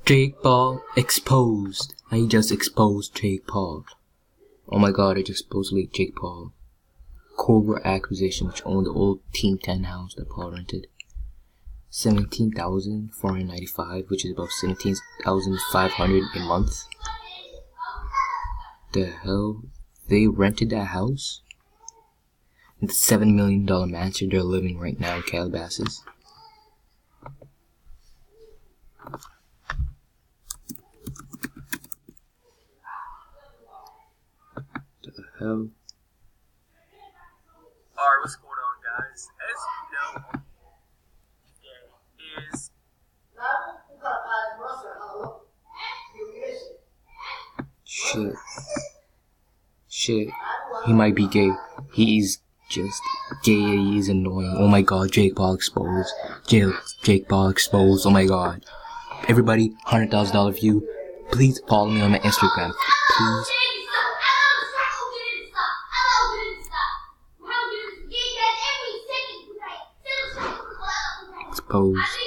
Jake Paul exposed. I just exposed Jake Paul. Oh my god, I just exposed Jake Paul. Cobra Acquisition, which owned the old Team 10 house that Paul rented. 17,495, which is about 17,500 a month. The hell? They rented that house? The $7 million mansion they're living right now in Calabasas. The hell? Alright, what's going on, guys? As you know, Shit. He might be gay. He's just gay. He's annoying. Oh my god, Jake Paul exposed. Jake Paul exposed. Oh my god. Everybody, $100,000 view. Please follow me on my Instagram. Please. Exposed.